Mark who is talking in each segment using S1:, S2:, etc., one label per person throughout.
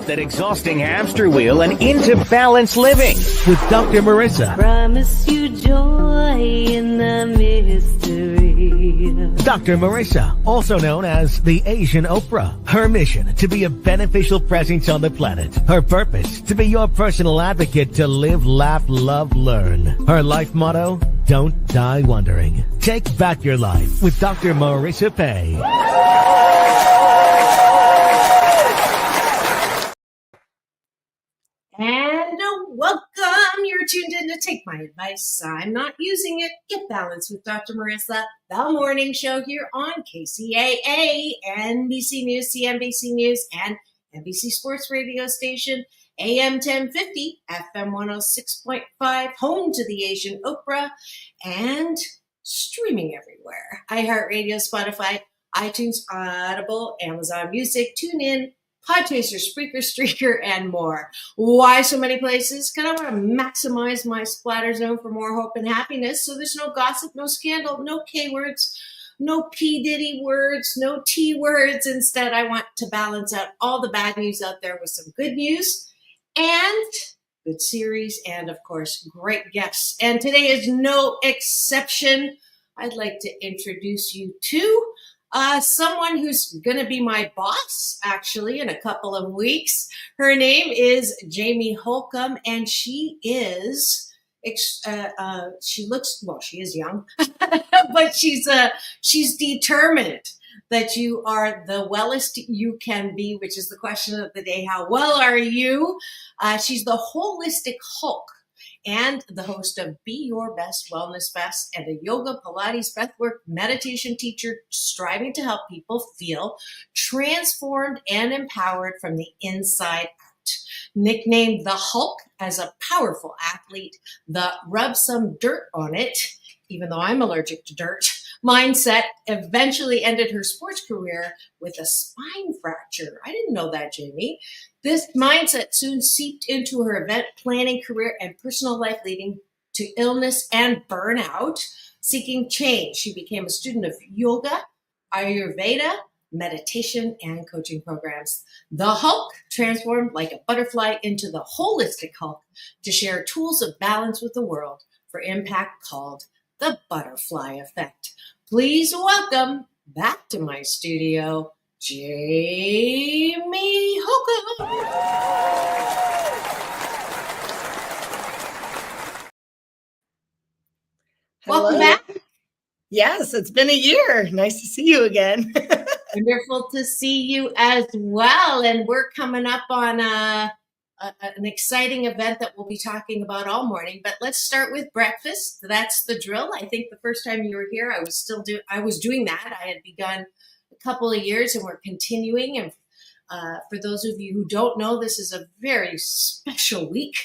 S1: off that exhausting hamster wheel and into balanced living with Dr. Marissa.
S2: Promise you joy in the mystery.
S1: Dr. Marissa, also known as the Asian Oprah. Her mission, to be a beneficial presence on the planet. Her purpose, to be your personal advocate to live, laugh, love, learn. Her life motto, don't die wondering. Take back your life with Dr. Marissa Pei.
S3: And welcome. You're tuned in to Take My Advice. I'm not using it. Get Balanced with Dr. Marissa, the morning show here on KCAA, NBC News, CNBC News, and NBC Sports Radio Station, AM 1050, FM 106.5, home to the Asian Oprah, and streaming everywhere. iHeartRadio, Spotify, iTunes, Audible, Amazon Music, TuneIn, Podchaser, Spreaker, Streaker, and more. Why so many places? Because I want to maximize my splatter zone for more hope and happiness. So there's no gossip, no scandal, no K words, no P. Diddy words, no T words. Instead, I want to balance out all the bad news out there with some good news and good series and, of course, great guests. And today is no exception. I'd like to introduce you to someone who's going to be my boss, actually, in a couple of weeks. Her name is Jaime Holcomb, and she is, she is young, but she's determined that you are the wellest you can be, which is the question of the day. How well are you? She's the holistic Hulk, and the host of Be Your Best Wellness Fest, and a yoga, Pilates, breathwork, meditation teacher striving to help people feel transformed and empowered from the inside out. Nicknamed the Hulk as a powerful athlete, the rub some dirt on it, even though I'm allergic to dirt, mindset eventually ended her sports career with a spine fracture. I didn't know that, Jaime. This mindset soon seeped into her event planning career and personal life, leading to illness and burnout. Seeking change, she became a student of yoga, Ayurveda, meditation, and coaching programs. The Hulk transformed like a butterfly into the holistic Hulk to share tools of balance with the world for impact, called the butterfly effect. Please welcome back to my studio, Jaime Holcomb. Welcome back.
S4: Yes, it's been a year. Nice to see you again.
S3: Wonderful to see you as well. And we're coming up on an exciting event that we'll be talking about all morning. But let's start with breakfast. That's the drill. I think the first time you were here, I was doing that. I had begun a couple of years, and we're continuing. And for those of you who don't know, this is a very special week.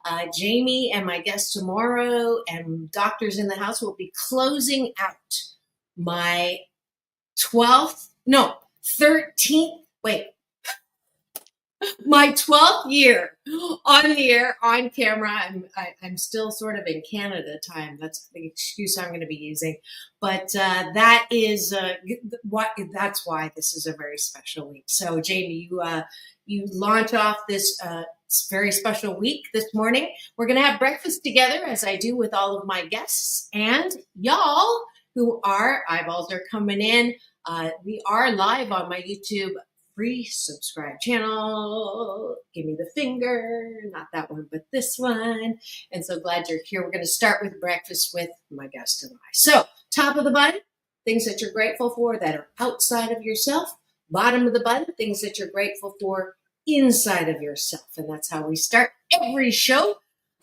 S3: Jaime and my guest tomorrow and doctors in the house will be closing out my 12th year on the air, on camera. I'm still sort of in Canada time. That's the excuse I'm going to be using. But that's why this is a very special week. So, Jaime, you launch off this very special week this morning. We're going to have breakfast together, as I do with all of my guests. And y'all who are, eyeballs are coming in. We are live on my YouTube free subscribe channel. Give me the finger, not that one, but this one. And so glad you're here. We're going to start with breakfast with my guest and I. So top of the button, things that you're grateful for that are outside of yourself. Bottom of the button, things that you're grateful for inside of yourself. And that's how we start every show.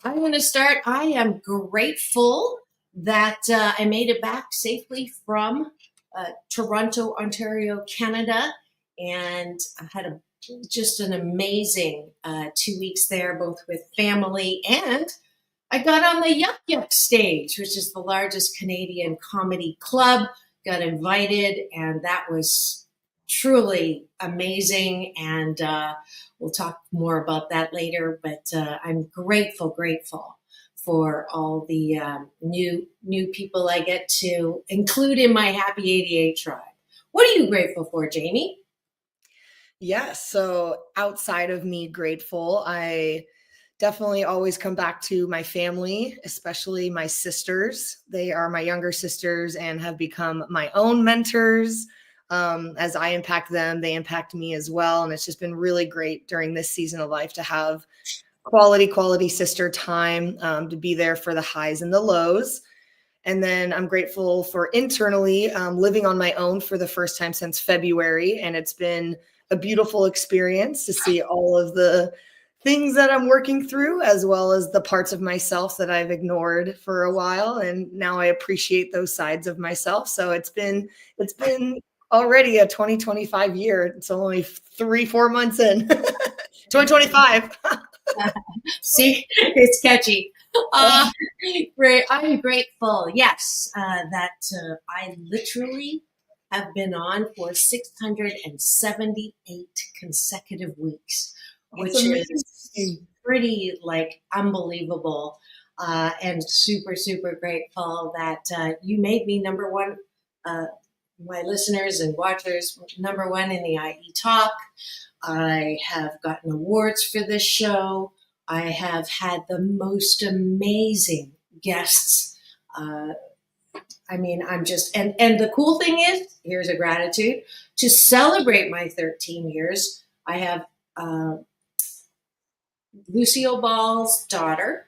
S3: I'm going to start. I am grateful that I made it back safely from Toronto, Ontario, Canada. And I had just an amazing 2 weeks there, both with family, and I got on the Yuck Yuck stage, which is the largest Canadian comedy club, got invited, and that was truly amazing. And we'll talk more about that later, but I'm grateful for all the new people I get to include in my Happy 88 tribe. What are you grateful for, Jaime?
S4: Yes. So outside of me grateful, I definitely always come back to my family, especially my sisters. They are my younger sisters and have become my own mentors. As I impact them, they impact me as well. And it's just been really great during this season of life to have quality sister time, to be there for the highs and the lows. And then I'm grateful for internally living on my own for the first time since February. And it's been a beautiful experience to see all of the things that I'm working through, as well as the parts of myself that I've ignored for a while. And now I appreciate those sides of myself. So it's been already a 2025 year. It's only 3-4 months in. 2025.
S3: See, it's catchy. Uh, I'm grateful, yes, that I literally have been on for 678 consecutive weeks, which
S4: That's
S3: is
S4: amazing.
S3: pretty like unbelievable, and super, super grateful that you made me number one. My listeners and watchers, number one in the IE Talk. I have gotten awards for this show. I have had the most amazing guests. Uh, I mean, I'm just, and the cool thing is, here's a gratitude to celebrate my 13 years. I have Lucille Ball's daughter,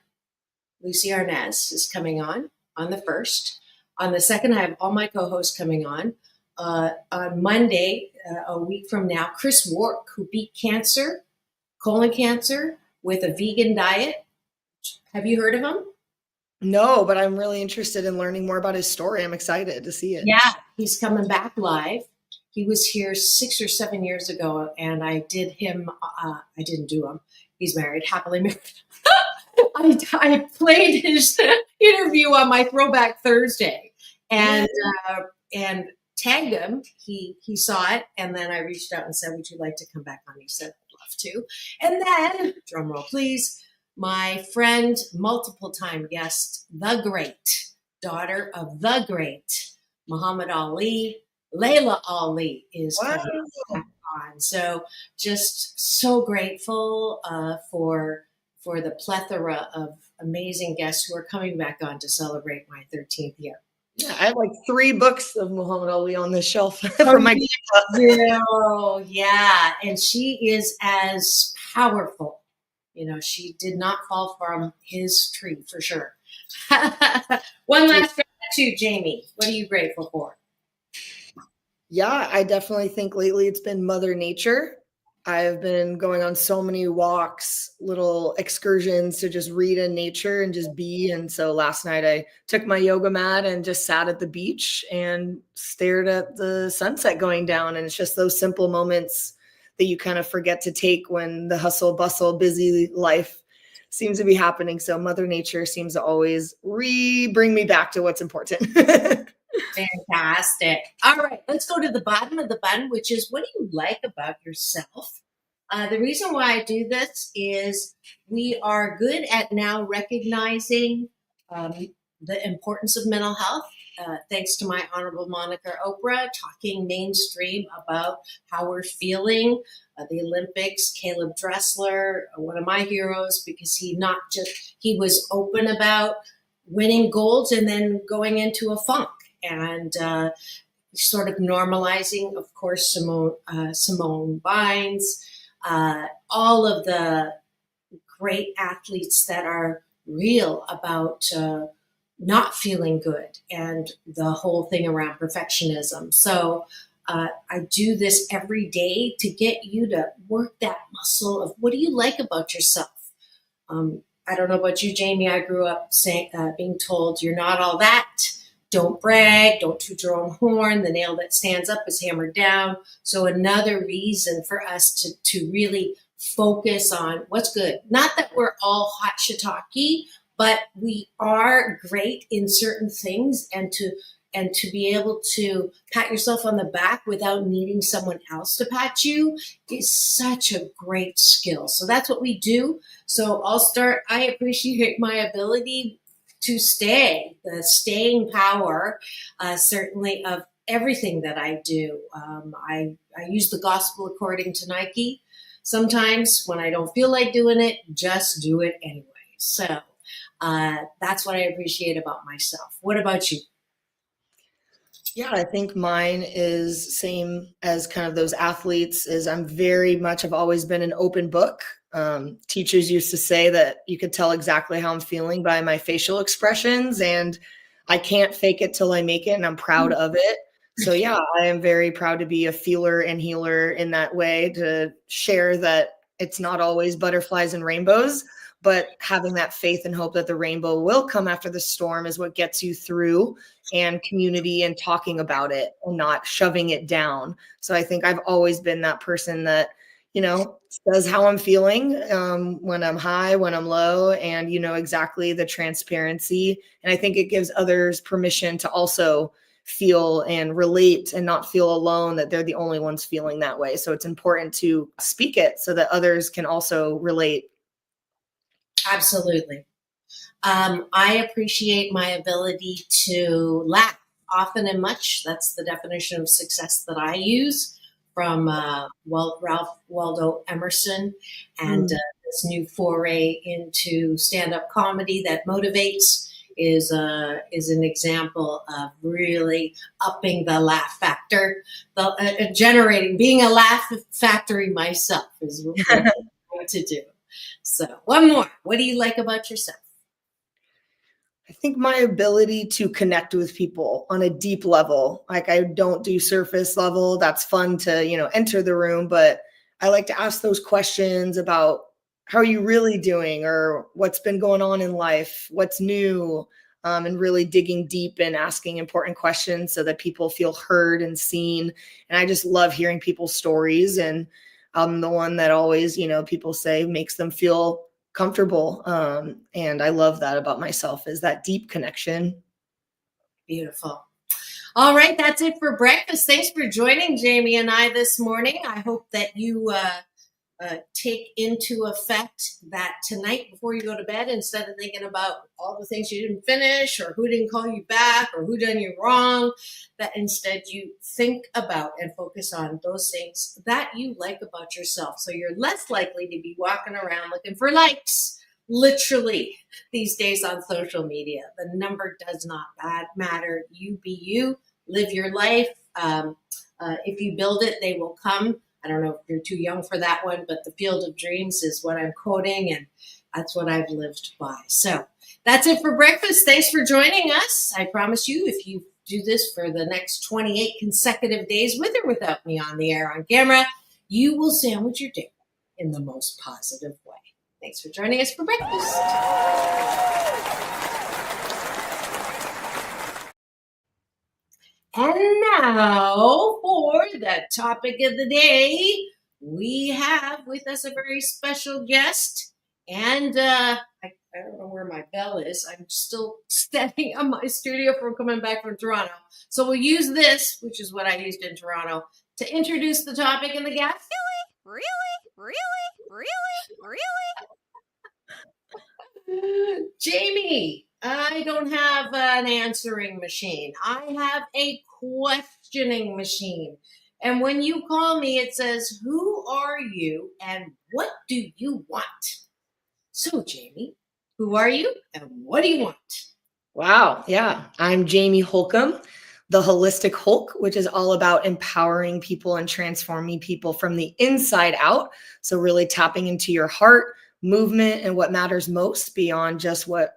S3: Lucy Arnaz, is coming on the first. On the second, I have all my co-hosts coming on. On Monday, a week from now, Chris Wark, who beat cancer, colon cancer, with a vegan diet. Have you heard of him?
S4: No, but I'm really interested in learning more about his story. I'm excited to see it.
S3: Yeah, he's coming back live. He was here 6 or 7 years ago, and I did him. I didn't do him. He's married, happily married. I played his interview on my Throwback Thursday, and tagged him. He saw it, and then I reached out and said, "Would you like to come back on?" He said, "I'd love to." And then, drum roll, please, my friend, multiple time guest, the great daughter of the great Muhammad Ali, Layla Ali, is
S4: Wow.
S3: coming back on. So just so grateful for the plethora of amazing guests who are coming back on to celebrate my 13th year.
S4: Yeah, I have like 3 books of Muhammad Ali on this shelf from my
S3: Oh, yeah. And she is as powerful. You know, she did not fall from his tree for sure. One last gratitude, Jamie. What are you grateful for?
S4: Yeah, I definitely think lately it's been Mother Nature. I've been going on so many walks, little excursions to just read in nature and just be. And so last night I took my yoga mat and just sat at the beach and stared at the sunset going down. And it's just those simple moments that you kind of forget to take when the hustle, bustle, busy life seems to be happening. So Mother Nature seems to always bring me back to what's important.
S3: Fantastic. All right, let's go to the bottom of the button, which is, what do you like about yourself? The reason why I do this is we are good at now recognizing the importance of mental health. Thanks to my honorable moniker, Oprah, talking mainstream about how we're feeling. The Olympics, Caleb Dressler, one of my heroes, because he was open about winning golds and then going into a funk. And sort of normalizing, of course, Simone Biles, all of the great athletes that are real about not feeling good and the whole thing around perfectionism. So I do this every day to get you to work that muscle of, what do you like about yourself? I don't know about you, Jamie. I grew up being told, you're not all that. Don't brag, don't toot your own horn. The nail that stands up is hammered down. So another reason for us to really focus on what's good. Not that we're all hot shiitake, but we are great in certain things, and to be able to pat yourself on the back without needing someone else to pat you is such a great skill. So that's what we do. So I'll start. I appreciate my ability to the staying power, certainly, of everything that I do. I use the gospel according to Nike. Sometimes when I don't feel like doing it, just do it anyway. So that's what I appreciate about myself. What about you?
S4: Yeah, I think mine is same as kind of those athletes. Is I've always been an open book. Teachers used to say that you could tell exactly how I'm feeling by my facial expressions, and I can't fake it till I make it, and I'm proud of it. So yeah, I am very proud to be a feeler and healer in that way, to share that it's not always butterflies and rainbows, but having that faith and hope that the rainbow will come after the storm is what gets you through, and community and talking about it and not shoving it down. So I think I've always been that person that, says how I'm feeling, when I'm high, when I'm low, and exactly the transparency. And I think it gives others permission to also feel and relate and not feel alone, that they're the only ones feeling that way. So it's important to speak it so that others can also relate.
S3: Absolutely. I appreciate my ability to laugh often and much. That's the definition of success that I use from Ralph Waldo Emerson, and this new foray into stand-up comedy that motivates is an example of really upping the laugh factor, being a laugh factory myself is what I'm going to do. So one more. What do you like about yourself?
S4: I think my ability to connect with people on a deep level. Like, I don't do surface level. That's fun to, enter the room, but I like to ask those questions about how are you really doing, or what's been going on in life, what's new, and really digging deep and asking important questions so that people feel heard and seen. And I just love hearing people's stories. And I'm the one that always, people say makes them feel comfortable. And I love that about myself, is that deep connection.
S3: Beautiful. All right, that's it for breakfast. Thanks for joining Jaime and I this morning. I hope that you take into effect that tonight before you go to bed, instead of thinking about all the things you didn't finish or who didn't call you back or who done you wrong, that instead you think about and focus on those things that you like about yourself. So you're less likely to be walking around looking for likes, literally, these days on social media. The number does not matter. You be you, live your life. If you build it, they will come. I don't know if you're too young for that one, but the field of dreams is what I'm quoting, and that's what I've lived by. So that's it for breakfast. Thanks for joining us. I promise you, if you do this for the next 28 consecutive days, with or without me on the air on camera, you will sandwich your day in the most positive way. Thanks for joining us for breakfast. And now for the topic of the day, we have with us a very special guest. And I don't know where my bell is. I'm still standing on my studio from coming back from Toronto. So we'll use this, which is what I used in Toronto, to introduce the topic and the guest.
S5: Really?
S3: Jaime, I don't have an answering machine. I have a questioning machine. And when you call me, it says, who are you and what do you want? So, Jaime, who are you and what do you want?
S4: Wow. Yeah. I'm Jaime Holcomb, the Holistic Hulk, which is all about empowering people and transforming people from the inside out. So really tapping into your heart, movement, and what matters most beyond just what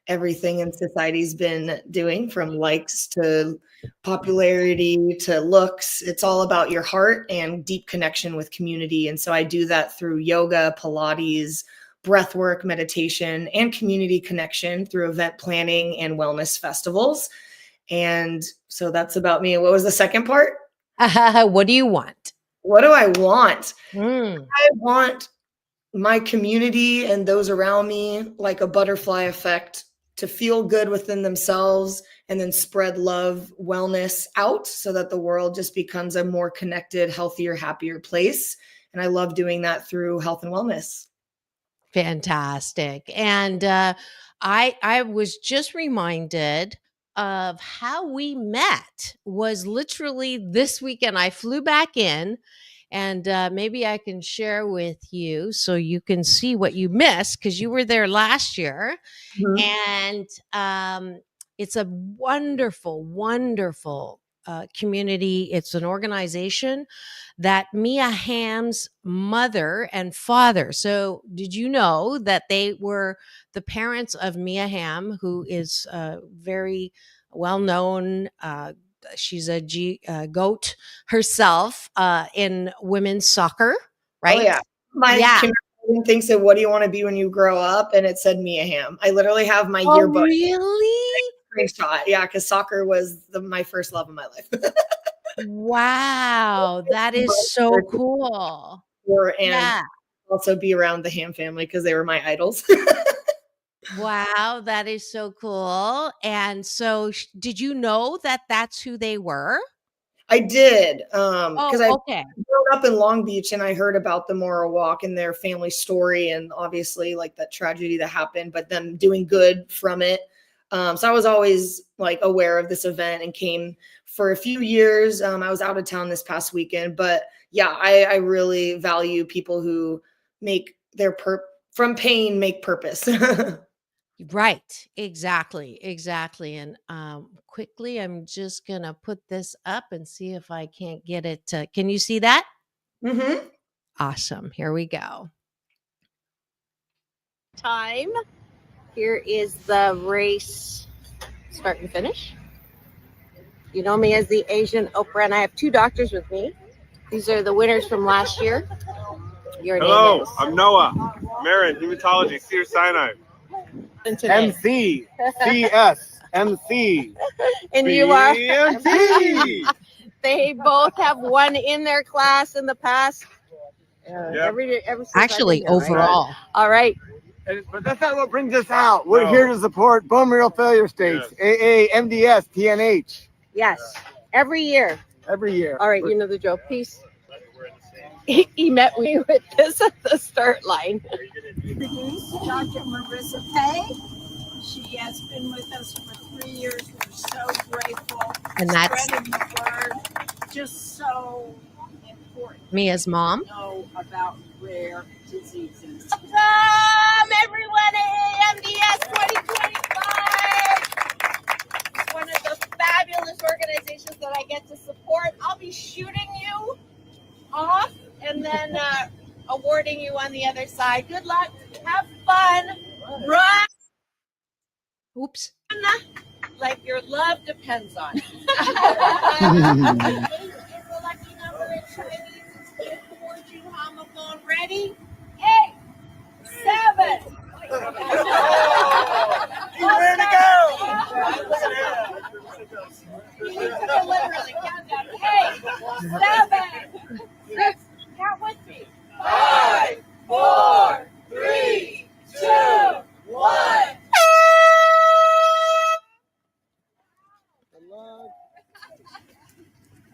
S4: everything in society's been doing, from likes to popularity to looks. It's all about your heart and deep connection with community. And so I do that through yoga, Pilates, breathwork, meditation, and community connection through event planning and wellness festivals. And so that's about me. What was the second part?
S5: What do you want?
S4: What do I want? I want my community and those around me, like a butterfly effect, to feel good within themselves and then spread love, wellness out so that the world just becomes a more connected, healthier, happier place. And I love doing that through health and wellness.
S5: Fantastic. And I was just reminded of how we met was literally this weekend. I flew back in, and maybe I can share with you so you can see what you missed, because you were there last year.
S4: Mhm.
S5: And it's a wonderful, wonderful community. It's an organization that Mia Hamm's mother and father. So, did you know that they were the parents of Mia Hamm, who is very well known? She's a goat herself in women's soccer,
S4: Oh
S5: right?
S4: yeah. My
S5: Yeah.
S4: kindergarten thinks that what do you want to be when you grow up? And it said Mia Hamm. I literally have my
S5: Oh,
S4: yearbook
S5: really?
S4: screenshot. Yeah, because soccer was my first love of my life.
S5: Wow, that is so cool.
S4: And
S5: Yeah.
S4: also be around the Ham family because they were my idols.
S5: Wow, that is so cool. And so, did you know that that's who they were?
S4: I did,
S5: Oh,
S4: because I
S5: okay.
S4: grew up in Long Beach and I heard about the Morrow Walk and their family story and obviously like that tragedy that happened, but them doing good from it. So I was always like aware of this event and came for a few years. I was out of town this past weekend, but yeah, I really value people who make their from pain make purpose.
S5: Right. Exactly. Exactly. And quickly, I'm just going to put this up and see if I can't get it to. Can you see that?
S4: Mm-hmm.
S5: Awesome. Here we go. Time. Here is the race start and finish. You know me as the Asian Oprah, and I have two doctors with me. These are the winners from last year. Your
S6: Hello,
S5: name is?
S6: I'm Noah. Marin, hematology, Cedar Sinai. MC, CS, MC.
S5: And you are?
S6: BMT.
S5: They both have won in their class in the past.
S6: Yep.
S5: Actually, overall. Right? All right.
S7: But that's not what brings us out. We're here to support bone marrow failure states, AA, MDS, TNH.
S5: Yes. Every year.
S7: Every year.
S5: All right, you know the drill. Peace. He met me with this at the start line.
S8: Introduce Dr. Marissa Pei. She has been with us for 3 years. We're so grateful.
S5: And that's
S8: spreading the word. Just so important.
S5: Mia's mom.
S8: To know about rare diseases.
S5: Welcome everyone at AMDS 2025. It's one of the fabulous organizations that I get to support. I'll be shooting you off and then awarding you on the other side. Good luck. Have fun. Run. Oops. Like your love depends on it. 8 is the lucky number in Chinese. It's good towards you, homophone. Ready? 8, 7.
S7: You ready to go?
S5: You took it literally. Countdown. 8, 7, 6. Count with me. 5, 4, 3, 2, 1.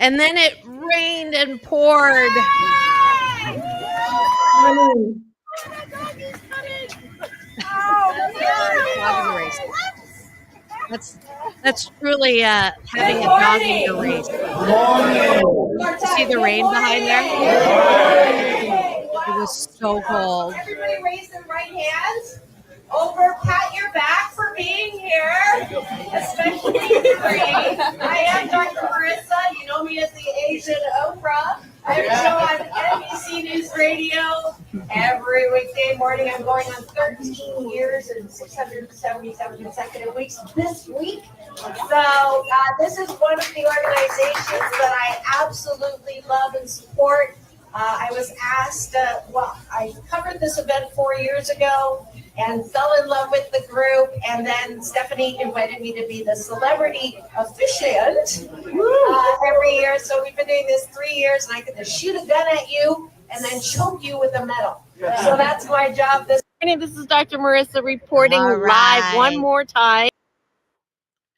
S5: And then it rained and poured. That's truly having a dog in your race. See the rain behind there? It was so cold. Everybody raise their right hands. Over, pat your back for being here, especially the rain. I am Dr. Marissa. You know me as the Asian Oprah. I have a show on NBC News Radio every weekday morning. I'm going on 13 years and 677 consecutive weeks this week. So this is one of the organizations that I absolutely love and support. I was asked, I covered this event 4 years ago and fell in love with the group. And then Stephanie invited me to be the celebrity officiant every year. So we've been doing this 3 years, and I get to shoot a gun at you and then choke you with a medal. So that's my job this morning. This is Dr. Marissa reporting live one more time.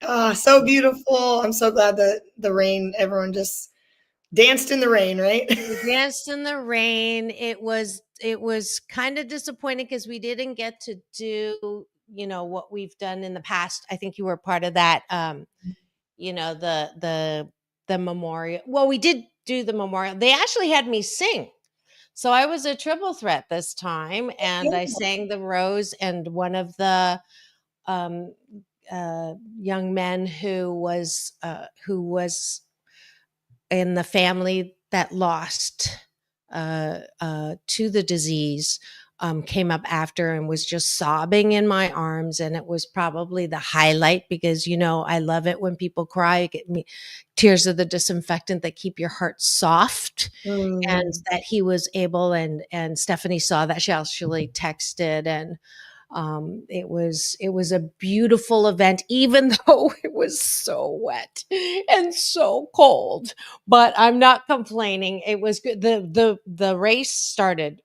S4: Oh, so beautiful. I'm so glad that the rain, everyone just danced in the rain, right?
S5: We danced in the rain. It was kind of disappointing because we didn't get to do what we've done in the past. I think you were part of that. The memorial. Well, we did do the memorial. They actually had me sing. So I was a triple threat this time, and I sang the rose, and one of the young men who was in the family that lost to the disease came up after and was just sobbing in my arms. And it was probably the highlight because, I love it when people cry. It get me tears of the disinfectant that keep your heart soft. And that he was able, and Stephanie saw that. She actually texted, and it was a beautiful event, even though it was so wet and so cold, but I'm not complaining. It was good. The race started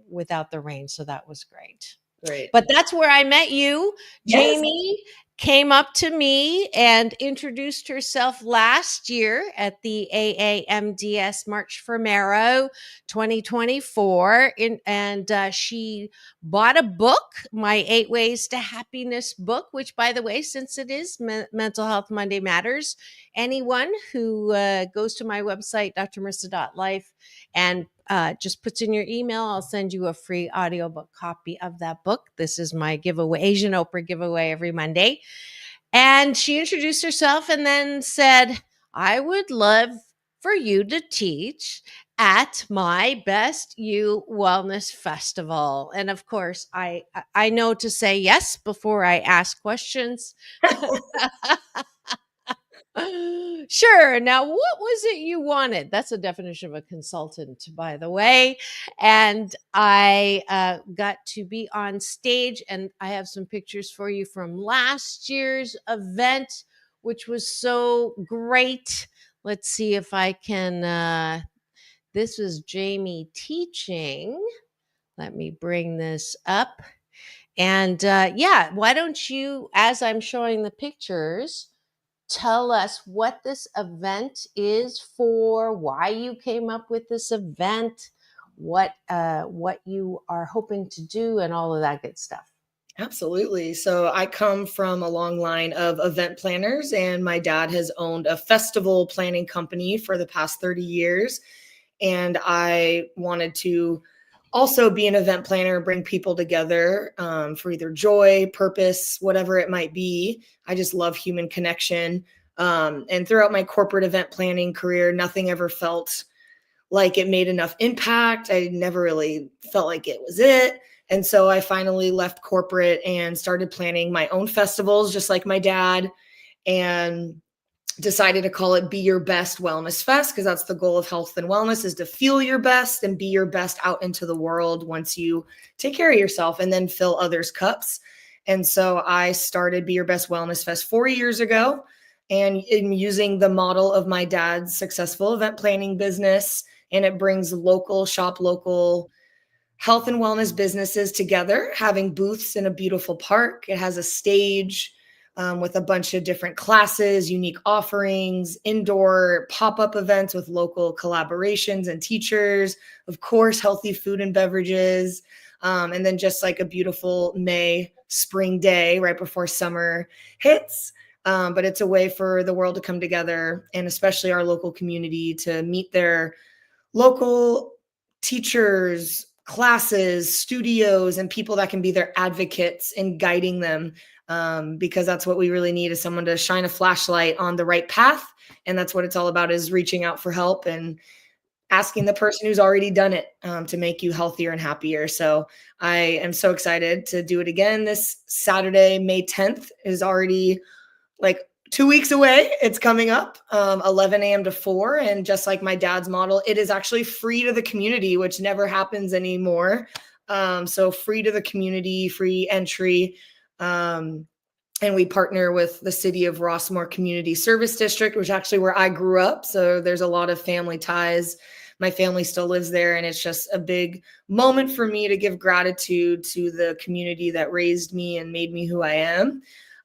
S5: without the rain, so that was great.
S4: Great.
S5: But that's where I met you.
S4: Yes.
S5: Jamie came up to me and introduced herself last year at the AAMDS March for Marrow 2024. And she bought a book, my 8 Ways to Happiness book, which, by the way, since it is Mental Health Monday Matters, anyone who goes to my website, drmarissa.life, and just puts in your email, I'll send you a free audiobook copy of that book. This is my giveaway, Asian Oprah giveaway every Monday. And she introduced herself and then said, I would love for you to teach at my Best You Wellness Festival. And of course, I know to say yes before I ask questions. Sure. Now, what was it you wanted? That's a definition of a consultant, by the way. And I got to be on stage, and I have some pictures for you from last year's event, which was so great. Let's see if I can. This was Jamie teaching. Let me bring this up. And why don't you, as I'm showing the pictures, tell us what this event is for, why you came up with this event, what you are hoping to do, and all of that good stuff.
S4: Absolutely. So I come from a long line of event planners, and my dad has owned a festival planning company for the past 30 years. And I wanted to also be an event planner, bring people together for either joy, purpose, whatever it might be. I just love human connection. And throughout my corporate event planning career, nothing ever felt like it made enough impact. I never really felt like it was it. And so I finally left corporate and started planning my own festivals, just like my dad, and decided to call it Be Your Best Wellness Fest, because that's the goal of health and wellness, is to feel your best and be your best out into the world once you take care of yourself and then fill others' cups. And so I started Be Your Best Wellness Fest 4 years ago, and in using the model of my dad's successful event planning business, and it brings local health and wellness businesses together, having booths in a beautiful park. It has a stage with a bunch of different classes, unique offerings, indoor pop-up events with local collaborations and teachers, of course, healthy food and beverages, and then just like a beautiful May spring day right before summer hits. But it's a way for the world to come together, and especially our local community to meet their local teachers, classes, studios, and people that can be their advocates in guiding them. Because that's what we really need, is someone to shine a flashlight on the right path. And that's what it's all about, is reaching out for help and asking the person who's already done it to make you healthier and happier. So I am so excited to do it again. This Saturday, May 10th, is already like 2 weeks away. It's coming up 11 a.m. to 4. And just like my dad's model, it is actually free to the community, which never happens anymore. So free to the community, free entry. And we partner with the city of Rossmore Community Service District, which is actually where I grew up. So there's a lot of family ties. My family still lives there. And it's just a big moment for me to give gratitude to the community that raised me and made me who I am.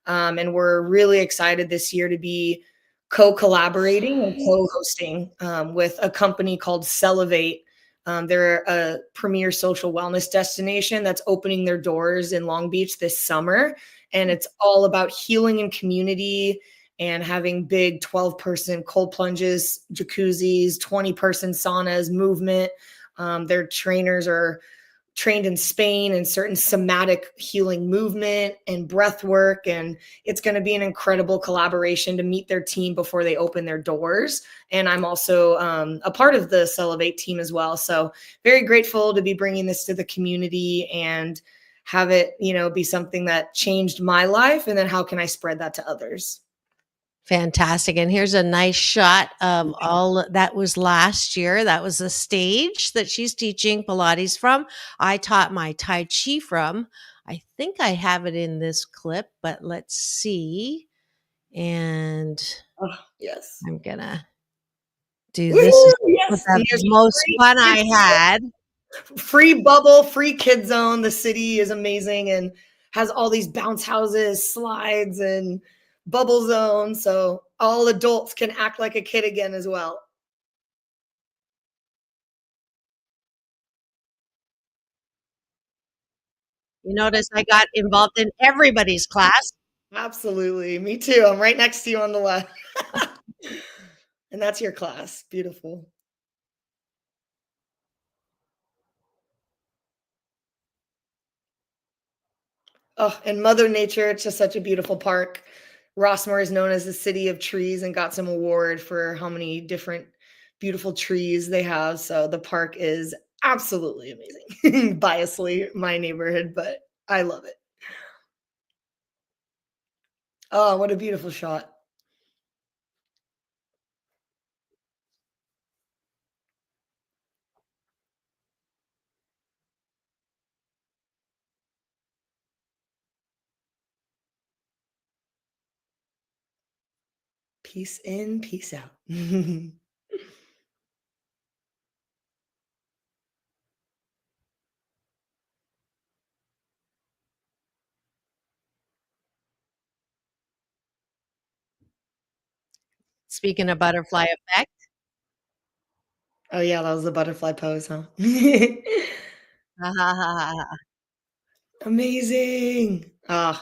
S4: And we're really excited this year to be co-collaborating and co-hosting with a company called Cellivate, They're a premier social wellness destination that's opening their doors in Long Beach this summer. And it's all about healing and community and having big 12-person cold plunges, jacuzzis, 20-person saunas, movement. Their trainers are trained in Spain in certain somatic healing movement and breath work. And it's going to be an incredible collaboration to meet their team before they open their doors. And I'm also a part of the Celebrate team as well. So very grateful to be bringing this to the community and have it, be something that changed my life. And then how can I spread that to others?
S5: Fantastic. And here's a nice shot of all that was last year. That was a stage that she's teaching Pilates from. I taught my Tai Chi from. I think I have it in this clip, but let's see. And
S4: yes,
S5: I'm going to do this. Is the most fun I had.
S4: Free bubble, free kid zone. The city is amazing and has all these bounce houses, slides, and bubble zone. So all adults can act like a kid again as well.
S5: You notice I got involved in everybody's class.
S4: Absolutely. Me too. I'm right next to you on the left. And that's your class. Beautiful. Oh, and Mother Nature, it's just such a beautiful park. Rossmore is known as the city of trees and got some award for how many different beautiful trees they have. So the park is absolutely amazing. Biasly my neighborhood, but I love it. Oh, what a beautiful shot. Peace in, peace out.
S5: Speaking of butterfly effect.
S4: Oh yeah, that was the butterfly pose, huh? Amazing. I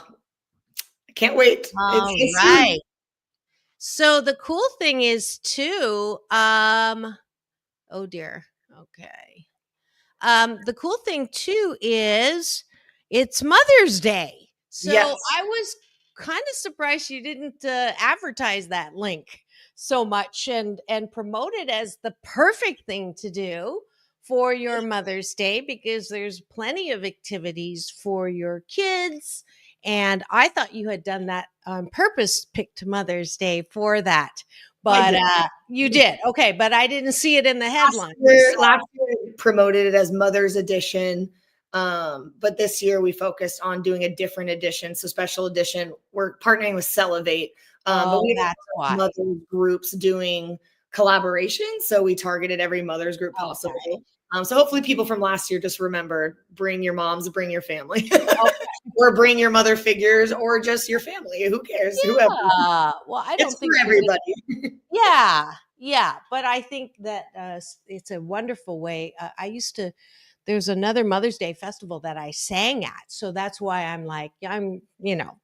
S4: can't wait.
S5: All right. So the cool thing is too, oh dear. Okay. The cool thing too is it's Mother's Day. So
S4: Yes.
S5: I was kind of surprised you didn't advertise that link so much and promote it as the perfect thing to do for your Mother's Day, because there's plenty of activities for your kids. And I thought you had done that on purpose, picked Mother's Day for that. But you did. Okay. But I didn't see it in the headline.
S4: Last year we promoted it as Mother's Edition. But this year we focused on doing a different edition. So special edition, we're partnering with Celebrate. But we have mother groups doing collaborations. So we targeted every mother's group possible. Okay. So hopefully people from last year just remember, bring your moms, bring your family. Okay. Or bring your mother figures, or just your family. Who cares?
S5: Yeah.
S4: Whoever.
S5: Well, I don't think
S4: for everybody.
S5: Yeah. But I think that it's a wonderful way. There's another Mother's Day festival that I sang at. So that's why I'm like,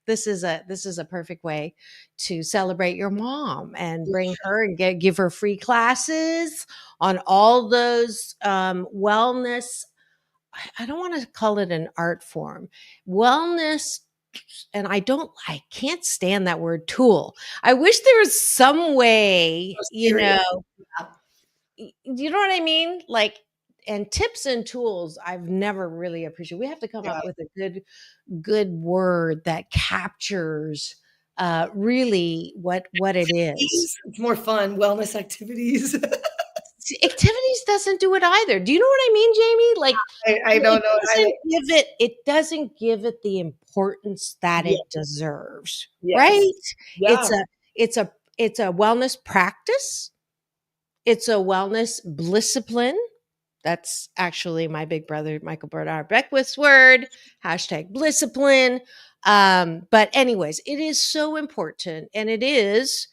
S5: this is a perfect way to celebrate your mom and bring her and give her free classes on all those wellness. I don't want to call it an art form, wellness. And I can't stand that word tool. I wish there was some way, you know what I mean? Like, and tips and tools, I've never really appreciated. We have to come up with a good word that captures really what it is.
S4: It's more fun. Wellness activities.
S5: Activities doesn't do it either. Do you know what I mean, Jamie? Like,
S4: I don't know.
S5: It doesn't give it the importance that it deserves.
S4: Yes.
S5: Right?
S4: Yeah.
S5: It's a wellness practice. It's a wellness discipline. That's actually my big brother, Michael Bernard Beckwith's word, #discipline. But anyways, it is so important. And it is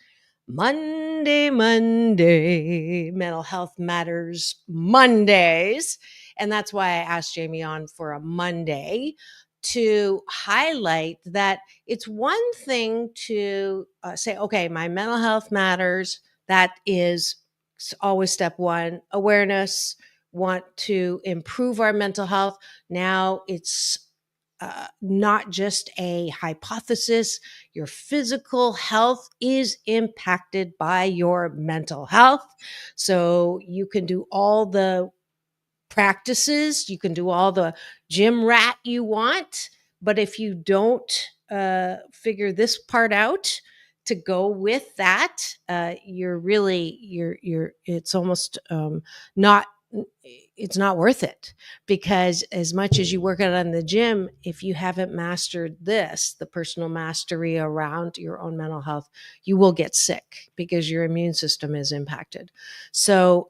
S5: Monday, Mental Health Matters Mondays. And that's why I asked Jaime on for a Monday to highlight that it's one thing to say, okay, my mental health matters. That is always step one, awareness, want to improve our mental health. Now it's not just a hypothesis. Your physical health is impacted by your mental health. So you can do all the practices, you can do all the gym rat you want, but if you don't figure this part out to go with that, it's almost not it's not worth it, because as much as you work out on the gym, if you haven't mastered this, the personal mastery around your own mental health, you will get sick because your immune system is impacted. So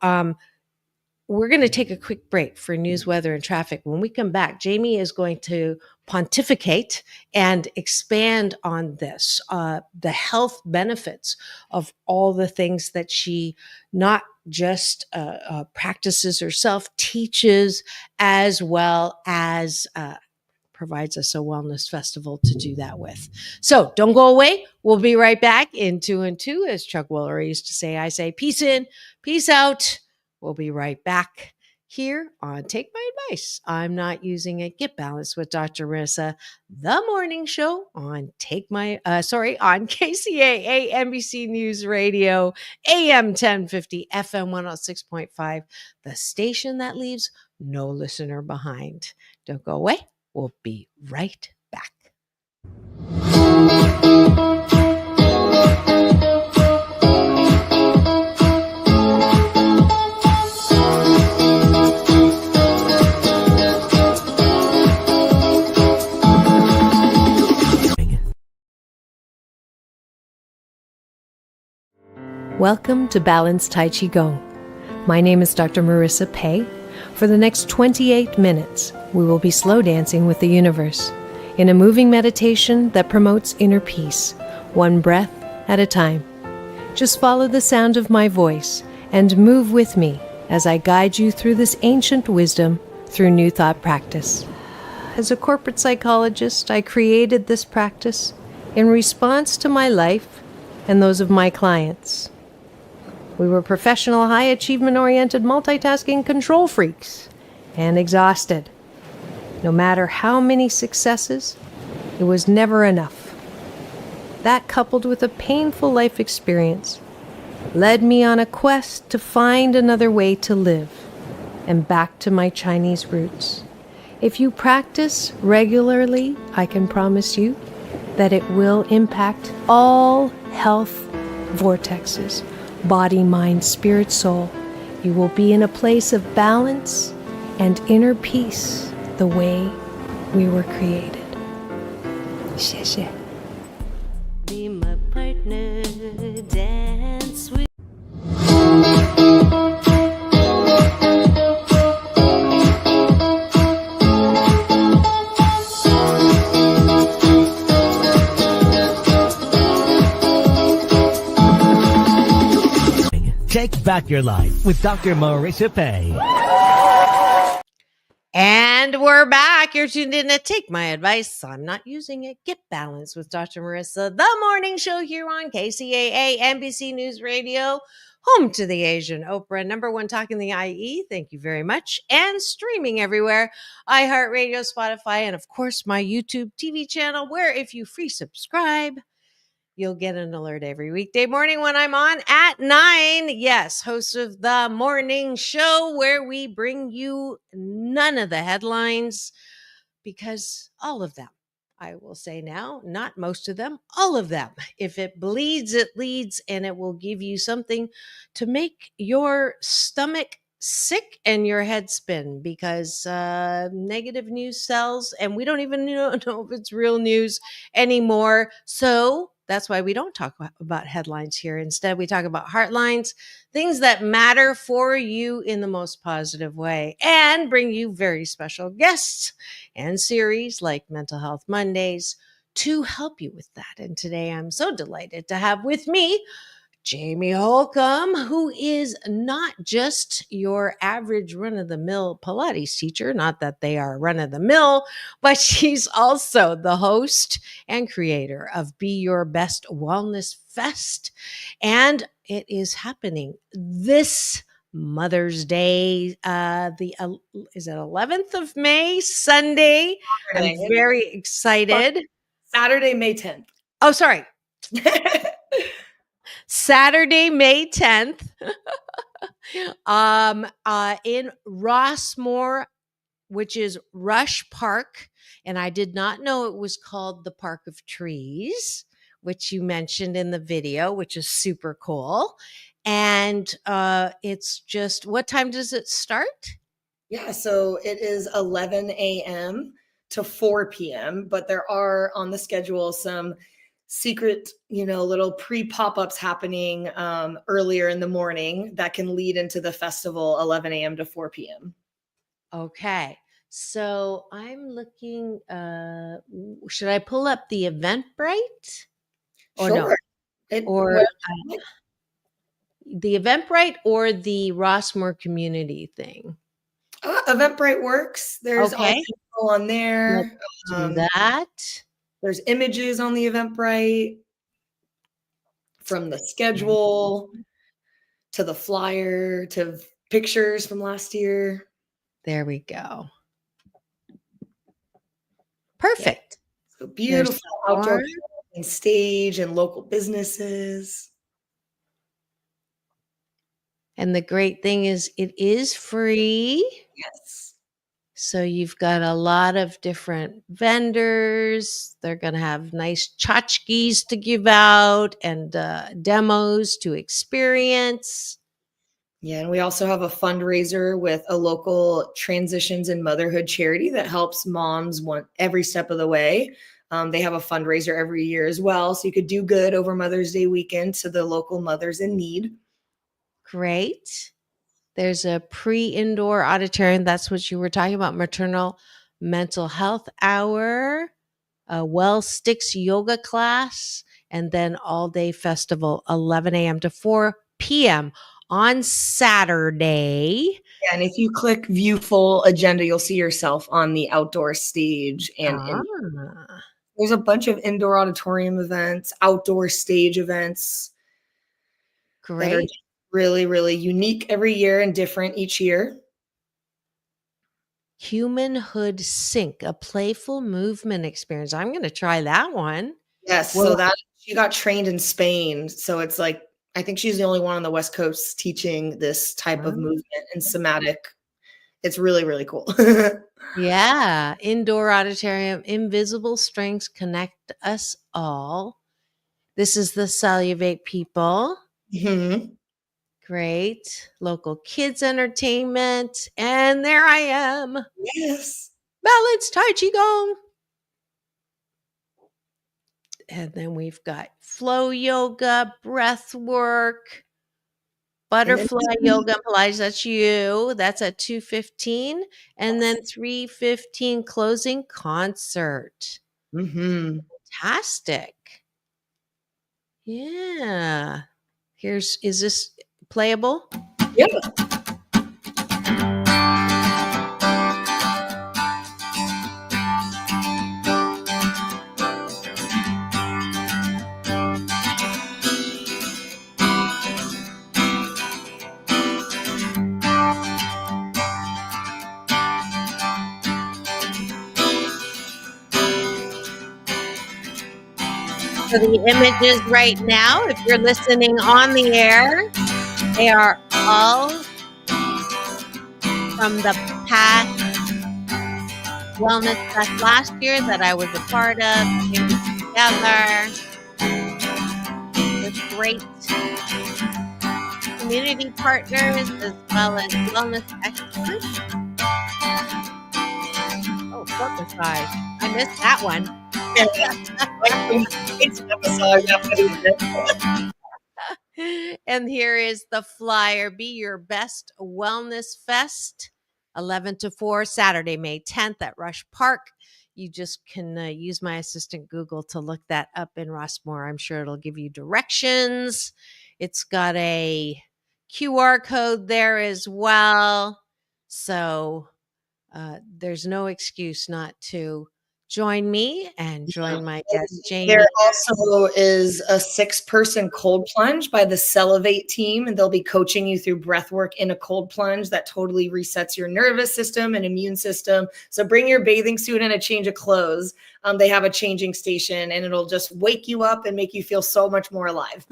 S5: we're going to take a quick break for news, weather, and traffic. When we come back, Jaime is going to pontificate and expand on this, the health benefits of all the things that she not just practices herself, teaches, as well as provides us a wellness festival to do that with. So don't go away. We'll be right back in 2 and 2. As Chuck Woolery used to say, I say peace in, peace out. We'll be right back here on Take My Advice. I'm Not Using It. Get Balanced with Dr. Marissa, the morning show on on KCAA NBC News Radio, AM 1050, FM 106.5, the station that leaves no listener behind. Don't go away. We'll be right back.
S9: Welcome to Balanced Tai Chi Gong. My name is Dr. Marissa Pei. For the next 28 minutes, we will be slow dancing with the universe in a moving meditation that promotes inner peace, one breath at a time. Just follow the sound of my voice and move with me as I guide you through this ancient wisdom through New Thought practice. As a corporate psychologist, I created this practice in response to my life and those of my clients. We were professional, high achievement-oriented, multitasking control freaks and exhausted. No matter how many successes, it was never enough. That, coupled with a painful life experience, led me on a quest to find another way to live and back to my Chinese roots. If you practice regularly, I can promise you that it will impact all health vortexes. Body, mind, spirit, soul. You will be in a place of balance and inner peace the way we were created. 谢谢.
S2: Be my partner, dance with
S1: Take back your life with Dr. Marissa Pei.
S5: And we're back. You're tuned in to Take My Advice. I'm Not Using It. Get Balanced with Dr. Marissa, the morning show here on KCAA NBC News Radio, home to the Asian Oprah, #1 talking the IE. Thank you very much. And streaming everywhere, iHeartRadio, Spotify, and of course my YouTube TV channel, where if you free subscribe, you'll get an alert every weekday morning when I'm on at 9. Yes, host of the morning show, where we bring you none of the headlines, because all of them, I will say now, not most of them, all of them. If it bleeds, it leads, and it will give you something to make your stomach sick and your head spin, because negative news sells, and we don't even know if it's real news anymore. So that's why we don't talk about headlines here. Instead, we talk about heartlines, things that matter for you in the most positive way, and bring you very special guests and series like Mental Health Mondays to help you with that. And today I'm so delighted to have with me Jaime Holcomb, who is not just your average run-of-the-mill Pilates teacher, not that they are run-of-the-mill, but she's also the host and creator of Be Your Best Wellness Fest. And it is happening this Mother's Day, is it 11th of May, Sunday? I'm very excited.
S4: Saturday, May 10th.
S5: Oh, sorry. Saturday, May 10th, in Rossmore, which is Rush Park. And I did not know it was called the Park of Trees, which you mentioned in the video, which is super cool. And it's just, what time does it start?
S4: Yeah, so it is 11 a.m. to 4 p.m., but there are on the schedule some secret, little pre-pop-ups happening earlier in the morning that can lead into the festival 11 a.m. to 4 p.m.
S5: Okay. So I'm looking, should I pull up the Eventbrite? Or
S4: sure.
S5: No? The Eventbrite or the Rossmore community thing?
S4: Eventbrite works. There's all
S5: Okay.
S4: people on there.
S5: Do that.
S4: There's images on the Eventbrite from the schedule to the flyer to pictures from last year.
S5: There we go. Perfect.
S4: Yeah. So beautiful outdoor and stage and local businesses.
S5: And the great thing is it is free.
S4: Yes.
S5: So you've got a lot of different vendors. They're going to have nice tchotchkes to give out and demos to experience.
S4: Yeah, and we also have a fundraiser with a local transitions and motherhood charity that helps moms every step of the way. They have a fundraiser every year as well. So you could do good over Mother's Day weekend to the local mothers in need.
S5: Great. There's a pre-indoor auditorium. That's what you were talking about. Maternal mental health hour, a Well Sticks yoga class, and then all day festival, 11 a.m. to 4 p.m. on Saturday.
S4: Yeah, and if you click view full agenda, you'll see yourself on the outdoor stage. And there's a bunch of indoor auditorium events, outdoor stage events.
S5: Great.
S4: That are really, really unique every year and different each year.
S5: Humanhood Sync, a playful movement experience. I'm going to try that one.
S4: Yes. So she got trained in Spain. So it's like, I think she's the only one on the West Coast teaching this type of movement and somatic. It's really, really cool.
S5: Yeah. Indoor auditorium, invisible strengths connect us all. This is the Salivate people.
S4: Mm-hmm.
S5: Great. Local kids entertainment. And there I am.
S4: Yes.
S5: Balance Tai Chi Gong. And then we've got flow yoga, breath work, butterfly yoga, Pilates. That's you. That's at 2:15. And then 3:15 closing concert.
S4: Mm-hmm.
S5: Fantastic. Yeah. Is this playable?
S4: Yeah.
S5: So the images right now, if you're listening on the air, they are all from the past Wellness Fest last year that I was a part of, together with great community partners as well as wellness experts. Oh, foot massage. I missed that one. And here is the flyer. Be Your Best Wellness Fest, 11 to 4, Saturday, May 10th at Rush Park. You just can use my assistant Google to look that up in Rossmore. I'm sure it'll give you directions. It's got a QR code there as well. So there's no excuse not to join me and join my guest, Jamie.
S4: There also is a 6-person cold plunge by the Celivate team, and they'll be coaching you through breathwork in a cold plunge that totally resets your nervous system and immune system. So bring your bathing suit and a change of clothes. They have a changing station, and it'll just wake you up and make you feel so much more alive.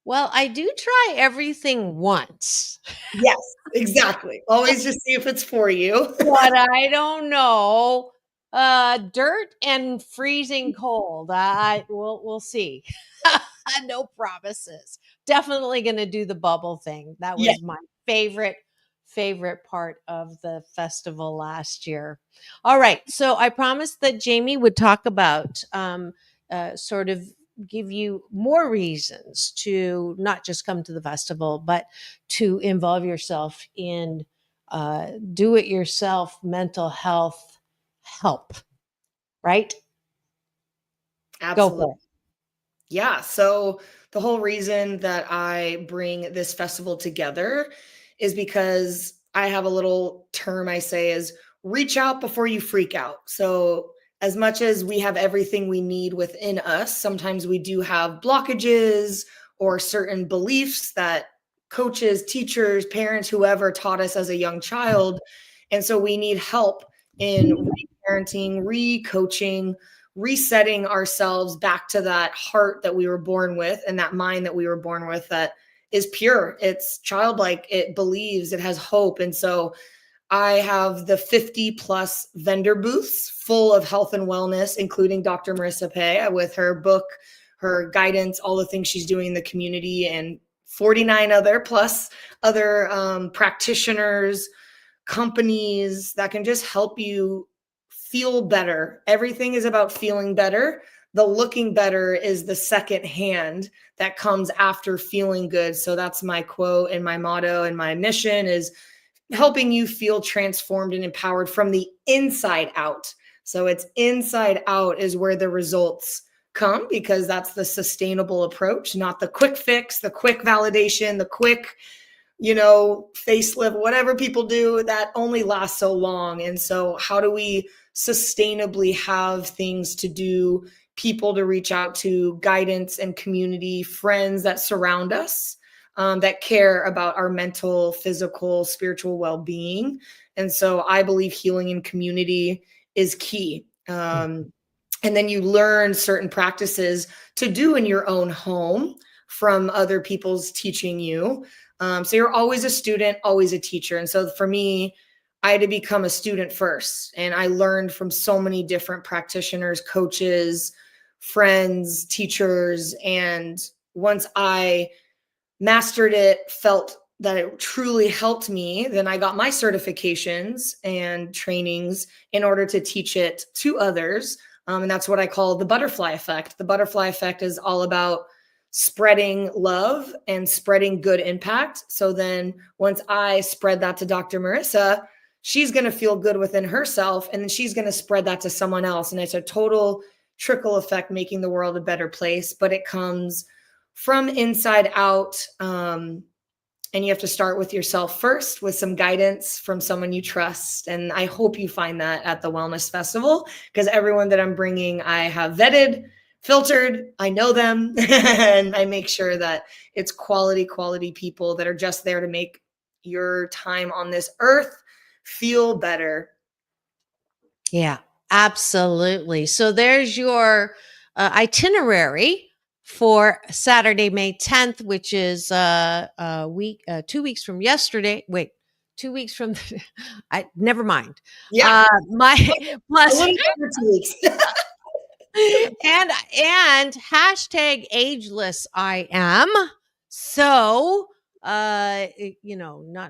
S5: Well, I do try everything once.
S4: Yes, exactly. Always just see if it's for you.
S5: But I don't know. Dirt and freezing cold. We'll see. No promises. Definitely going to do the bubble thing. That was my favorite part of the festival last year. All right. So I promised that Jamie would talk about sort of give you more reasons to not just come to the festival, but to involve yourself in do-it-yourself mental health help, right?
S4: Absolutely. Yeah. So the whole reason that I bring this festival together is because I have a little term I say is reach out before you freak out. So as much as we have everything we need within us, sometimes we do have blockages or certain beliefs that coaches, teachers, parents, whoever taught us as a young child. And so we need help in re-parenting, re-coaching, resetting ourselves back to that heart that we were born with and that mind that we were born with that is pure. It's childlike. It believes, it has hope. And so I have the 50 plus vendor booths full of health and wellness, including Dr. Marissa Pei with her book, her guidance, all the things she's doing in the community, and 49 other practitioners, companies that can just help you feel better. Everything is about feeling better. The looking better is the second hand that comes after feeling good. So that's my quote and my motto and my mission is helping you feel transformed and empowered from the inside out. So it's inside out is where the results come, because that's the sustainable approach, not the quick fix, the quick validation, the quick, facelift, whatever people do that only lasts so long. And so how do we sustainably have things to do, people to reach out to, guidance and community, friends that surround us, that care about our mental, physical, spiritual well-being. And so I believe healing in community is key. And then you learn certain practices to do in your own home from other people's teaching you. So you're always a student, always a teacher. And so for me, I had to become a student first. And I learned from so many different practitioners, coaches, friends, teachers. And once I mastered it, felt that it truly helped me, then I got my certifications and trainings in order to teach it to others. And that's what I call the butterfly effect. The butterfly effect is all about spreading love and spreading good impact. So then once I spread that to Dr. Marissa, she's going to feel good within herself, and then she's going to spread that to someone else. And it's a total trickle effect, making the world a better place, but it comes from inside out. And you have to start with yourself first, with some guidance from someone you trust. And I hope you find that at the Wellness Festival, because everyone that I'm bringing, I have vetted, filtered, I know them, and I make sure that it's quality people that are just there to make your time on this earth feel better.
S5: Yeah, absolutely. So there's your itinerary for Saturday, May 10th, which is 2 weeks from yesterday. Wait, 2 weeks from, never mind.
S4: Yeah.
S5: Plus,
S4: 2 weeks.
S5: and hashtag ageless I am. So, not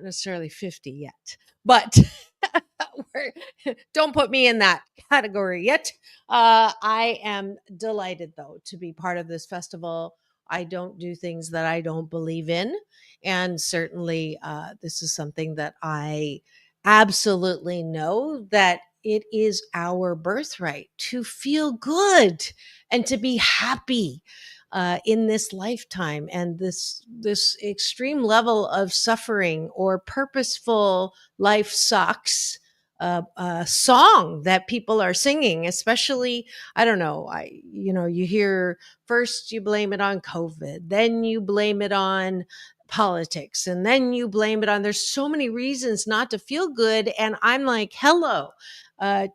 S5: necessarily 50 yet, but don't put me in that category yet. I am delighted, though, to be part of this festival. I don't do things that I don't believe in. And certainly this is something that I absolutely know that it is our birthright to feel good and to be happy. in this lifetime, and this extreme level of suffering or purposeful life sucks song that people are singing, especially, I don't know, you hear first you blame it on COVID, then you blame it on politics, and then you blame it on, there's so many reasons not to feel good. And I'm like, hello,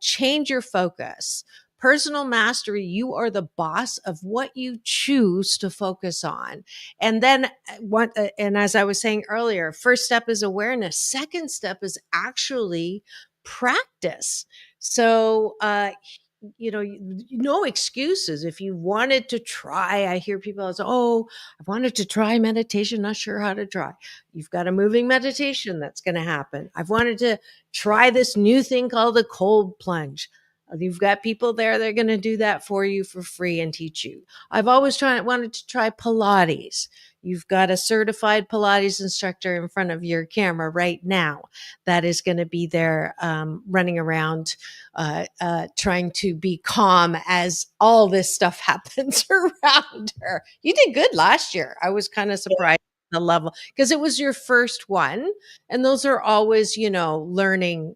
S5: change your focus. Personal mastery, you are the boss of what you choose to focus on. And then and as I was saying earlier, first step is awareness. Second step is actually practice. So, no excuses. If you wanted to try, I hear people say, oh, I wanted to try meditation, not sure how to try. You've got a moving meditation that's going to happen. I've wanted to try this new thing called the cold plunge. You've got people there, they're going to do that for you for free and teach you. I've always wanted to try Pilates. You've got a certified Pilates instructor in front of your camera right now that is going to be there running around trying to be calm as all this stuff happens around her. You did good last year. I was kind of surprised. The level, because it was your first one, and those are always, learning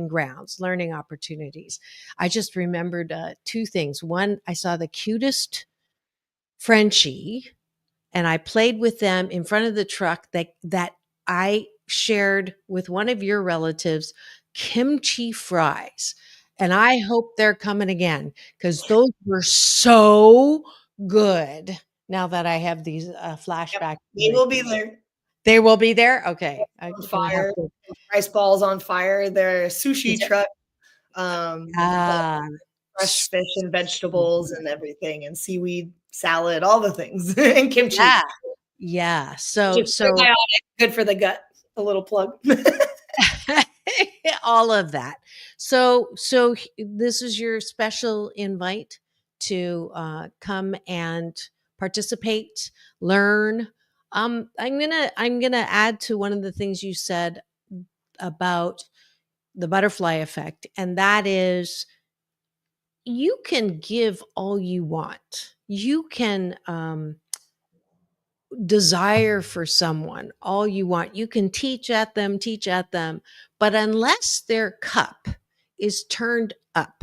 S5: grounds, learning opportunities. I just remembered two things. One, I saw the cutest Frenchie, and I played with them in front of the truck that I shared with one of your relatives, kimchi fries. And I hope they're coming again, because those were so good. Now that I have these flashbacks.
S4: They will be there.
S5: They will be there? Okay.
S4: On fire. Rice balls on fire. Their sushi truck. Fresh fish and vegetables and everything, and seaweed salad, all the things. And kimchi.
S5: Yeah. So
S4: probiotic, good for the gut. A little plug.
S5: All of that. So this is your special invite to come and participate, learn. I'm gonna add to one of the things you said about the butterfly effect, and that is, you can give all you want. You can desire for someone all you want. You can teach at them, but unless their cup is turned up,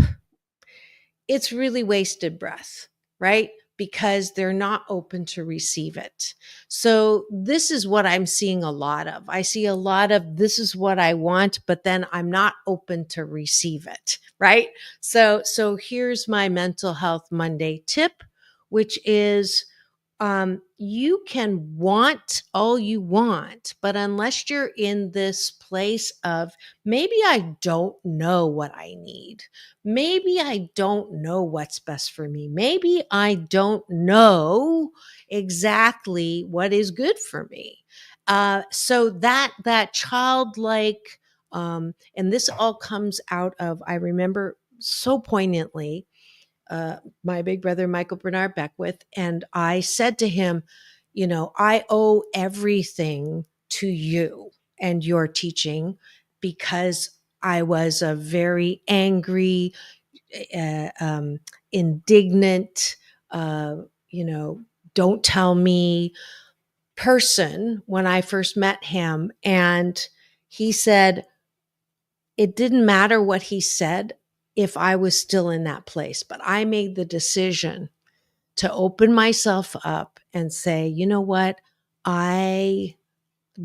S5: it's really wasted breath, right? Because they're not open to receive it. So this is what I'm seeing a lot of. I see a lot of, this is what I want, but then I'm not open to receive it, right? So here's my Mental Health Monday tip, which is, you can want all you want, but unless you're in this place of, maybe I don't know what I need. Maybe I don't know what's best for me. Maybe I don't know exactly what is good for me. So that childlike, and this all comes out of, I remember so poignantly, my big brother, Michael Bernard Beckwith. And I said to him, I owe everything to you and your teaching, because I was a very angry, indignant, don't tell me person when I first met him. And he said, it didn't matter what he said if I was still in that place. But I made the decision to open myself up and say, you know what? I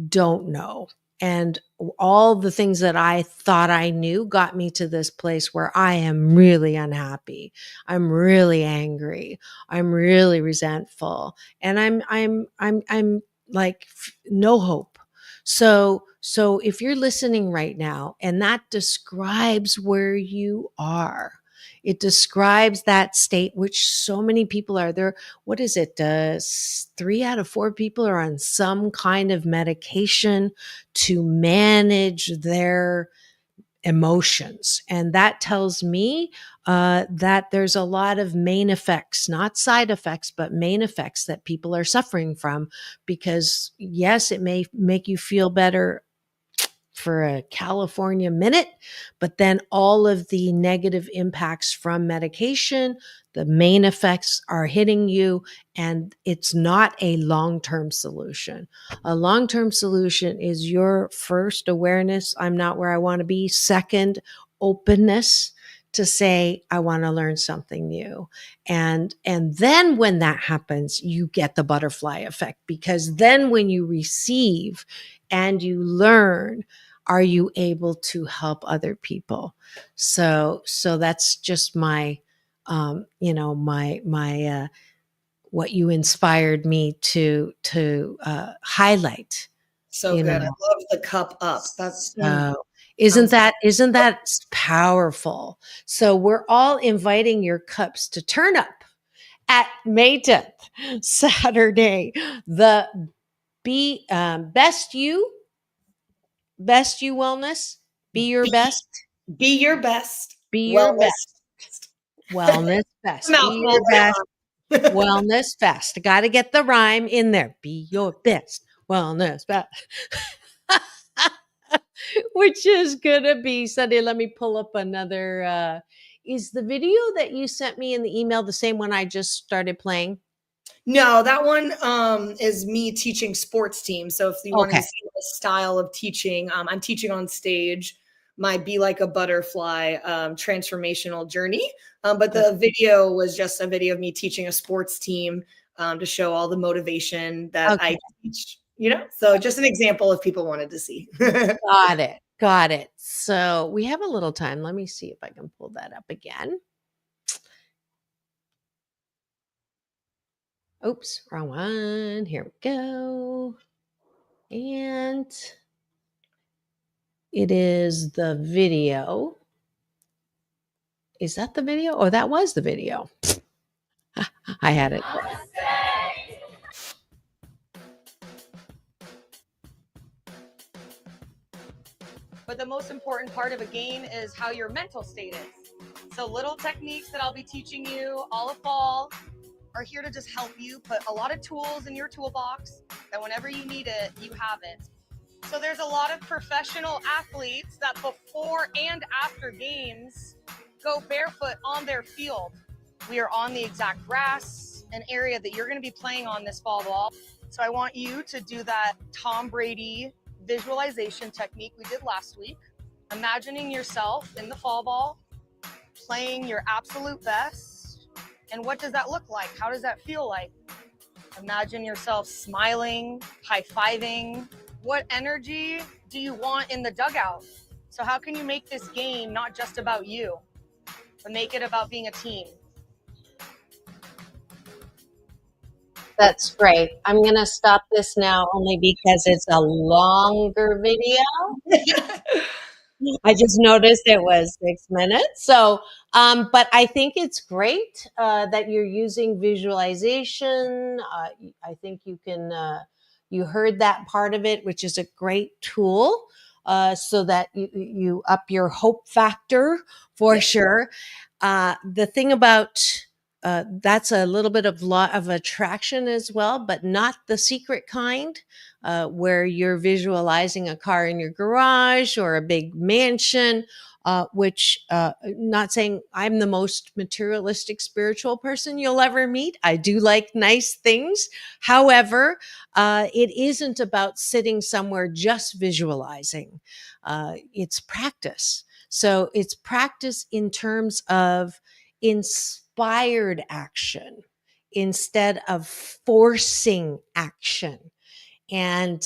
S5: don't know. And all the things that I thought I knew got me to this place where I am really unhappy. I'm really angry. I'm really resentful. And I'm like, no hope. So if you're listening right now, and that describes where you are, it describes that state, which so many people are there. What is it? 3 out of 4 people are on some kind of medication to manage their emotions. And that tells me that there's a lot of main effects, not side effects, but main effects that people are suffering from. Because yes, it may make you feel better
S9: for a California minute, but then all of the negative impacts from medication, the main effects are hitting you, and it's not a long-term solution. A long-term solution is your first awareness, I'm not where I want to be. Second, openness to say, I want to learn something new. And then when that happens, you get the butterfly effect, because then when you receive and you learn, are you able to help other people? So that's just my, what you inspired me to highlight.
S4: So good. I love the cup up. That's
S9: isn't that powerful? So we're all inviting your cups to turn up at May 10th, Saturday. The best you wellness. Be your best.
S4: Be your best.
S9: Be your best. Wellness fest. Be your best. Wellness fest. Got to get the rhyme in there. Be your best. Wellness fest. Which is going to be Sunday. Let me pull up another. Is the video that you sent me in the email the same one I just started playing?
S4: No, that one is me teaching sports teams. So if you want to see the style of teaching, I'm teaching on stage my Be Like a Butterfly transformational journey. But the video was just a video of me teaching a sports team to show all the motivation that I teach, so just an example if people wanted to see.
S9: Got it. So we have a little time. Let me see if I can pull that up again. Oops, wrong one. Here we go. And it is the video. Is that the video? Oh, that was the video. I had it.
S10: But the most important part of a game is how your mental state is. So little techniques that I'll be teaching you all of fall are here to just help you put a lot of tools in your toolbox that whenever you need it, you have it. So there's a lot of professional athletes that before and after games go barefoot on their field. We are on the exact grass, an area that you're going to be playing on this fall ball. So I want you to do that Tom Brady visualization technique we did last week, imagining yourself in the fall ball, playing your absolute best. And what does that look like? How does that feel like? Imagine yourself smiling, high-fiving. What energy do you want in the dugout? So how can you make this game not just about you, but make it about being a team?
S9: That's great. I'm going to stop this now only because it's a longer video. I just noticed it was 6 minutes. So, but I think it's great that you're using visualization. I think you can, you heard that part of it, which is a great tool so that you up your hope factor for sure. The thing about that's a little bit of law of attraction as well, but not the secret kind, where you're visualizing a car in your garage or a big mansion, which not saying I'm the most materialistic spiritual person you'll ever meet. I do like nice things. However, it isn't about sitting somewhere just visualizing. It's practice. So it's practice in terms of inspired action instead of forcing action. And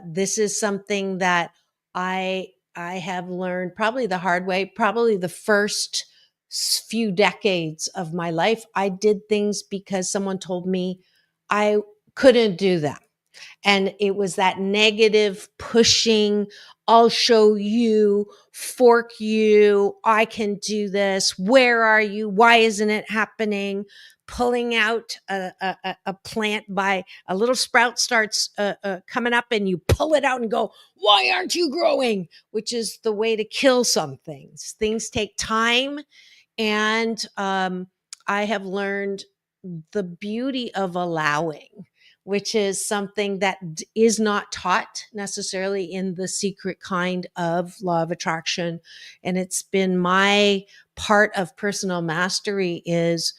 S9: this is something that I have learned probably the hard way, probably the first few decades of my life. I did things because someone told me I couldn't do them. And it was that negative pushing, I'll show you, fork you, I can do this, where are you, why isn't it happening? Pulling out a plant by a little sprout starts coming up and you pull it out and go, why aren't you growing? Which is the way to kill some things. Things take time. And I have learned the beauty of allowing.
S5: which is something that is not taught necessarily in the secret kind of law of attraction. And it's been my part of personal mastery is,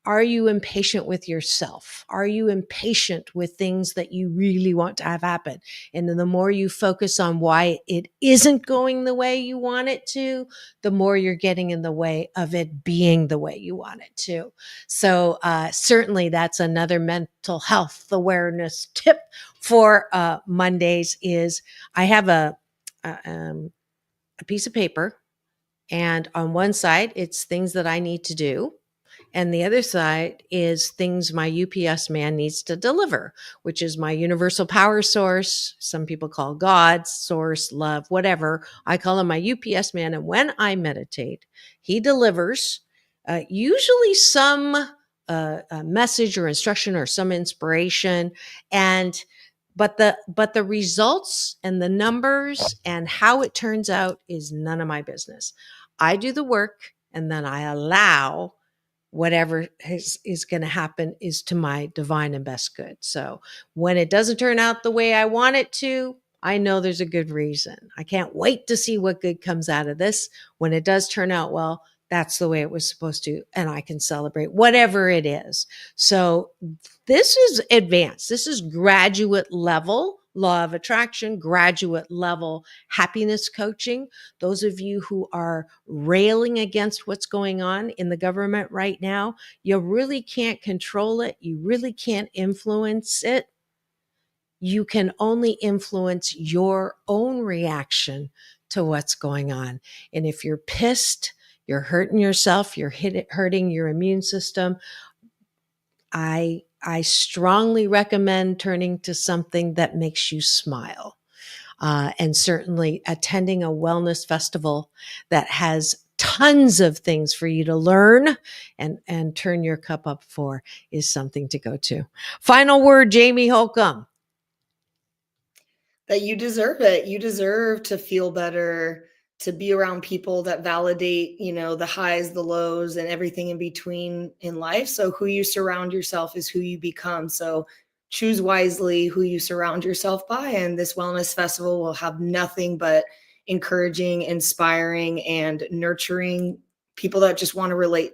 S5: are you impatient with yourself? Are you impatient with things that you really want to have happen? And the more you focus on why it isn't going the way you want it to, the more you're getting in the way of it being the way you want it to. So certainly that's another mental health awareness tip for Mondays is I have a piece of paper, and on one side, it's things that I need to do. And the other side is things my UPS man needs to deliver, which is my universal power source. Some people call God, source, love, whatever. I call him my UPS man. And when I meditate, he delivers usually some message or instruction or some inspiration. But the results and the numbers and how it turns out is none of my business. I do the work, and then I allow whatever is going to happen is to my divine and best good. So when it doesn't turn out the way I want it to, I know there's a good reason. I can't wait to see what good comes out of this. When it does turn out well, that's the way it was supposed to, and I can celebrate whatever it is. So this is advanced. This is graduate level law of attraction, graduate level happiness coaching. Those of you who are railing against what's going on in the government right now, you really can't control it. You really can't influence it. You can only influence your own reaction to what's going on. And if you're pissed, you're hurting yourself, you're hurting your immune system, I strongly recommend turning to something that makes you smile. And certainly attending a wellness festival that has tons of things for you to learn and turn your cup up for is something to go to. Final word, Jaime Holcomb.
S4: That you deserve it. You deserve to feel better, to be around people that validate, the highs, the lows, and everything in between in life. So who you surround yourself is who you become. So choose wisely who you surround yourself by. And this wellness festival will have nothing but encouraging, inspiring, and nurturing people that just want to relate.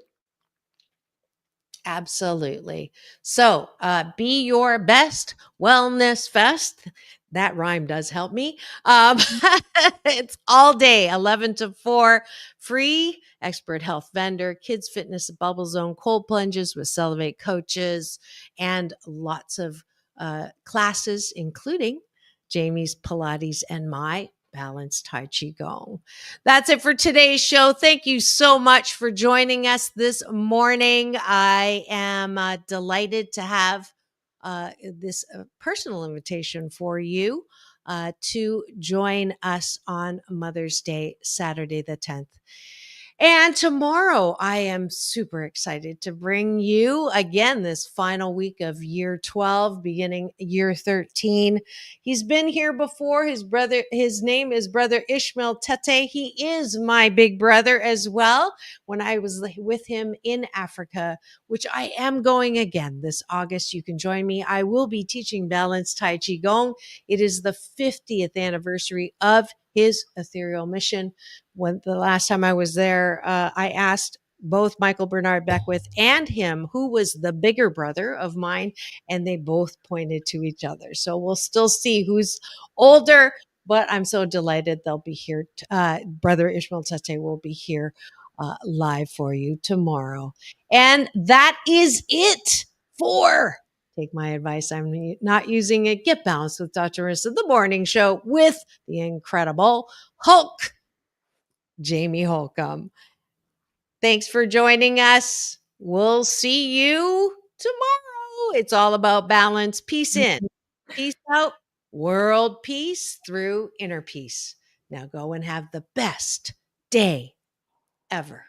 S5: Absolutely. So be your best wellness fest. That rhyme does help me. It's all day, 11 to 4, free, expert health vendor, kids fitness bubble zone, cold plunges with Cellivate coaches, and lots of classes, including Jamie's Pilates and my Balanced Tai Chi Gong. That's it for today's show. Thank you so much for joining us this morning. I am delighted to have this personal invitation for you to join us on Mother's Day, Saturday the 10th. And tomorrow, I am super excited to bring you again this final week of year 12, beginning year 13. He's been here before. His name is Brother Ishmael Tete. He is my big brother as well. When I was with him in Africa, which I am going again this August, you can join me. I will be teaching Balanced Tai Chi Gong. It is the 50th anniversary of his ethereal mission. When the last time I was there, I asked both Michael Bernard Beckwith and him who was the bigger brother of mine, and they both pointed to each other. So we'll still see who's older, but I'm so delighted they'll be here. Brother Ishmael Tete will be here live for you tomorrow. And that is it for Take My Advice, I'm Not Using It. Get Balanced with Dr. Marissa, the morning show with the incredible Hulk, Jaime Holcomb. Thanks for joining us. We'll see you tomorrow. It's all about balance. Peace in, peace out, world peace through inner peace. Now go and have the best day ever.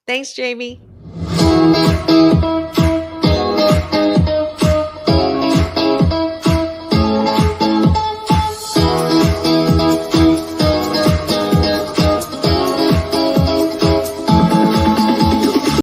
S5: Thanks, Jaime.